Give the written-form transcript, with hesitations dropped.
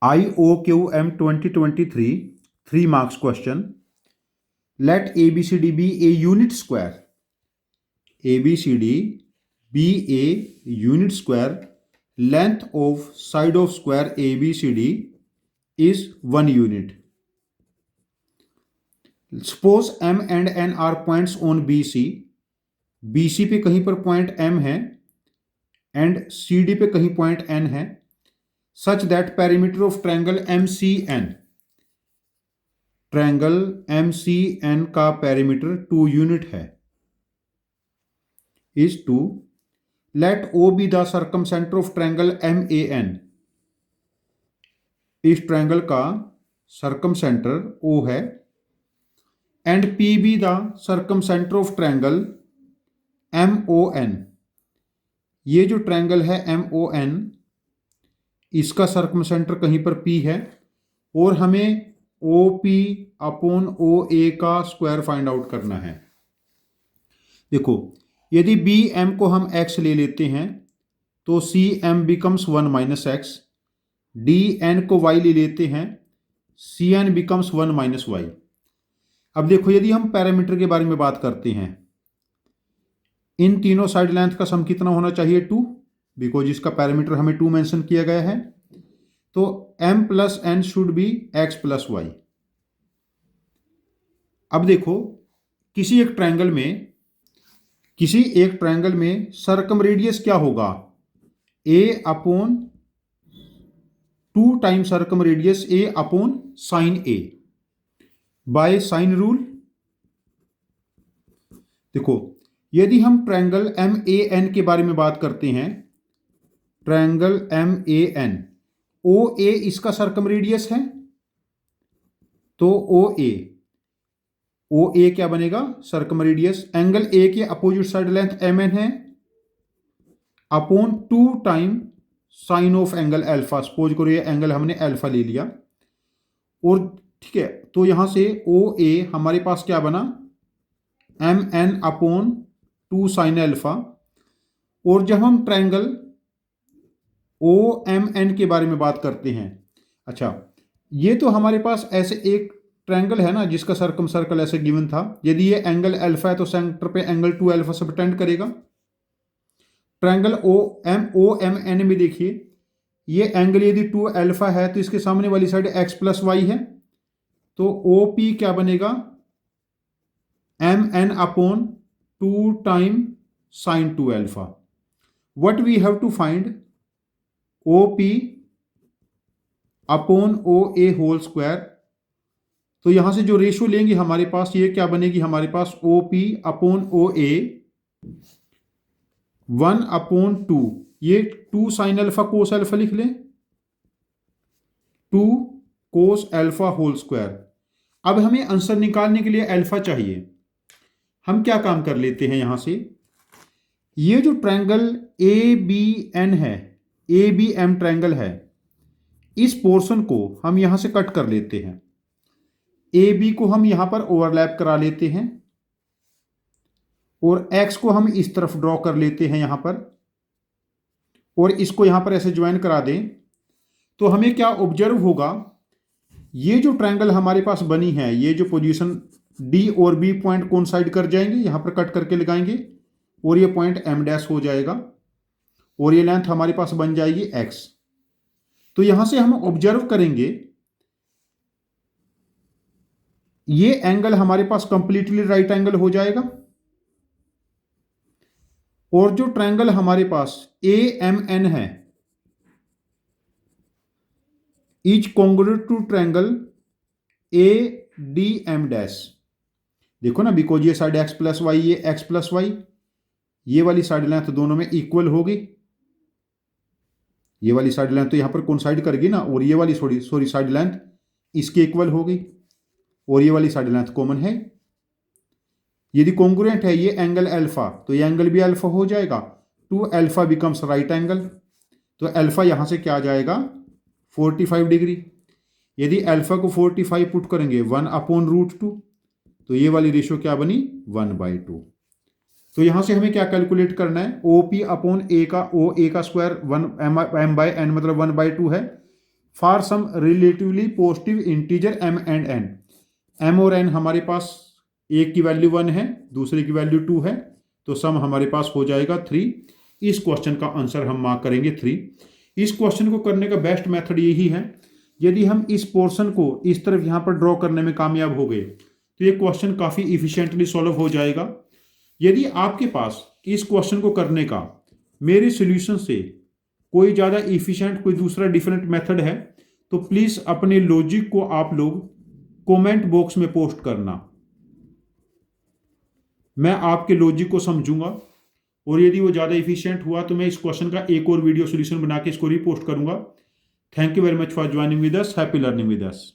IOQM 2023 3 marks question. Let ABCD be a unit square. ABCD be a unit square. Length of side of square ABCD is 1 unit. Suppose M and N are points on BC. BC पे कहीं पर point M है and CD पे कहीं point N है, such that perimeter of triangle MCN, triangle MCN का perimeter 2 unit है, is 2. Let O be the circumcenter of triangle MAN. इस ट्रायंगल का सर्कमसेंटर O है and P be the circumcenter of triangle MON. ये जो triangle है MON, इसका सर्कमसेंटर कहीं पर P है और हमें OP अपॉन OA का स्क्वायर फाइंड आउट करना है. देखो, यदि BM को हम x ले लेते हैं तो CM becomes 1 minus x. DN को y ले लेते हैं, CN बिकम्स 1 माइनस वाई. अब देखो, यदि हम पैरामीटर के बारे में बात करते हैं, इन तीनों साइड लेंथ का सम कितना होना चाहिए? 2, बिकॉज इसका पैरामीटर हमें 2 मेंशन किया गया है. तो M plus N should be x plus Y. अब देखो, किसी एक ट्रायंगल में सर्कम रेडियस क्या होगा? A upon 2 time circum radius A upon sine A by sine rule. देखो, यदि हम ट्रायंगल MAN के बारे में बात करते हैं, ट्रायंगल MAN, OA इसका सर्कम रेडियस है, तो OA क्या बनेगा? Circum radius. एंगल A के अपोजिट साइड लेंथ MN है upon 2 time sine of angle alpha. Suppose करो ये एंगल हमने अल्फा ले लिया और ठीक है, तो यहां से OA हमारे पास क्या बना? MN upon 2 sine alpha. और जब हम ट्रायंगल OMN के बारे में बात करते हैं, अच्छा, ये तो हमारे पास ऐसे एक ट्रायंगल है ना जिसका सर्कम सर्कल ऐसे गिवन था. यदि ये एंगल अल्फा है तो सेंटर पे एंगल 2 अल्फा सबटेंड करेगा. ट्रायंगल OMN में देखिए, ये एंगल यदि 2 अल्फा है तो इसके सामने वाली साइड x प्लस वाई है, तो OP क्या बनेगा? MN अपॉन 2 टाइम साइन 2 अल्फा. What we have to find? OP upon OA whole square. तो यहां से जो रेशियो लेंगे हमारे पास ये क्या बनेगी? हमारे पास OP अपॉन OA 1 अपॉन 2. ये 2 साइन अल्फा कोस अल्फा लिख लें, 2 कोस अल्फा होल स्क्वायर. अब हमें आंसर निकालने के लिए अल्फा चाहिए. हम क्या काम कर लेते हैं, यहां से ये जो ट्रायंगल ABN है, ABM ट्रायंगल है, इस पोर्शन को हम यहां से कट कर लेते हैं. AB को हम यहां पर ओवरलैप करा लेते हैं और X को हम इस तरफ ड्रॉ कर लेते हैं यहां पर, और इसको यहां पर ऐसे ज्वाइन करा दें. तो हमें क्या ऑब्जर्व होगा? ये जो ट्रायंगल हमारे पास बनी है, ये जो पोजीशन D और B पॉइंट कोइंसाइड कर जाएंगे, यहां पर कट करके लगाएंगे और ये पॉइंट M डैश हो जाएगा और ये लेंथ हमारे पास बन जाएगी X. तो यहां से हम ऑब्जर्व करेंगे ये एंगल हमारे पास कंप्लीटली राइट एंगल हो जाएगा और जो ट्रायंगल हमारे पास AMN है is congruent to triangle ADM dash. देखो ना, बिकॉज ये साइड x प्लस वाई, ये x प्लस वाई, ये वाली साइड लेंथ दोनों में इक्वल होगी. ये वाली साइड लेंथ तो यहां पर कोइंसाइड करेगी ना, और ये वाली सॉरी साइड लेंथ इसके इक्वल होगी और ये वाली साइड लेंथ कॉमन है. यदि कॉन्ग्रुएंट है ये एंगल अल्फा, तो ये एंगल भी अल्फा हो जाएगा. 2 अल्फा बिकम्स राइट एंगल. तो अल्फा यहां से क्या आ जाएगा? 45 डिग्री. यदि अल्फा को 45 पुट करेंगे 1 अपॉन रूट 2, तो ये वाली रेशियो क्या बनी? 1/2. तो यहां से हमें क्या कैलकुलेट करना है? OP अपॉन A का स्क्वायर 1 M/N मतलब 1/2 है. For some relatively positive integer m and n। m और n हमारे पास एक की वैल्यू 1 है, दूसरे की वैल्यू 2 है, तो सम हमारे पास हो जाएगा 3। इस क्वेश्चन का आंसर हम मार्क करेंगे 3। इस क्वेश्चन को करने का बेस्ट मेथड यही है, यदि हम इस पोर्शन को इस तरफ यहाँ पर ड्रॉ करने में कामयाब हो गए तो ये क्वेश्चन काफ़ी इफिशिएंटली सॉल्व हो जाएगा। यदि आपके पास इस क्वेश्चन को करने का मेरे सॉल्यूशन से कोई ज़्यादा इफिशिएंट कोई दूसरा डिफरेंट मेथड है तो प्लीज़ अपने लॉजिक को आप लोग कमेंट बॉक्स में पोस्ट करना, मैं आपके लॉजिक को समझूंगा और यदि वो ज़्यादा इफिशिएंट हुआ तो मैं इस क्वेश्चन का एक और वीडियो सॉल्यूशन बना के इसको रिपोस्ट करूंगा। Thank you very much for joining with us. Happy learning with us.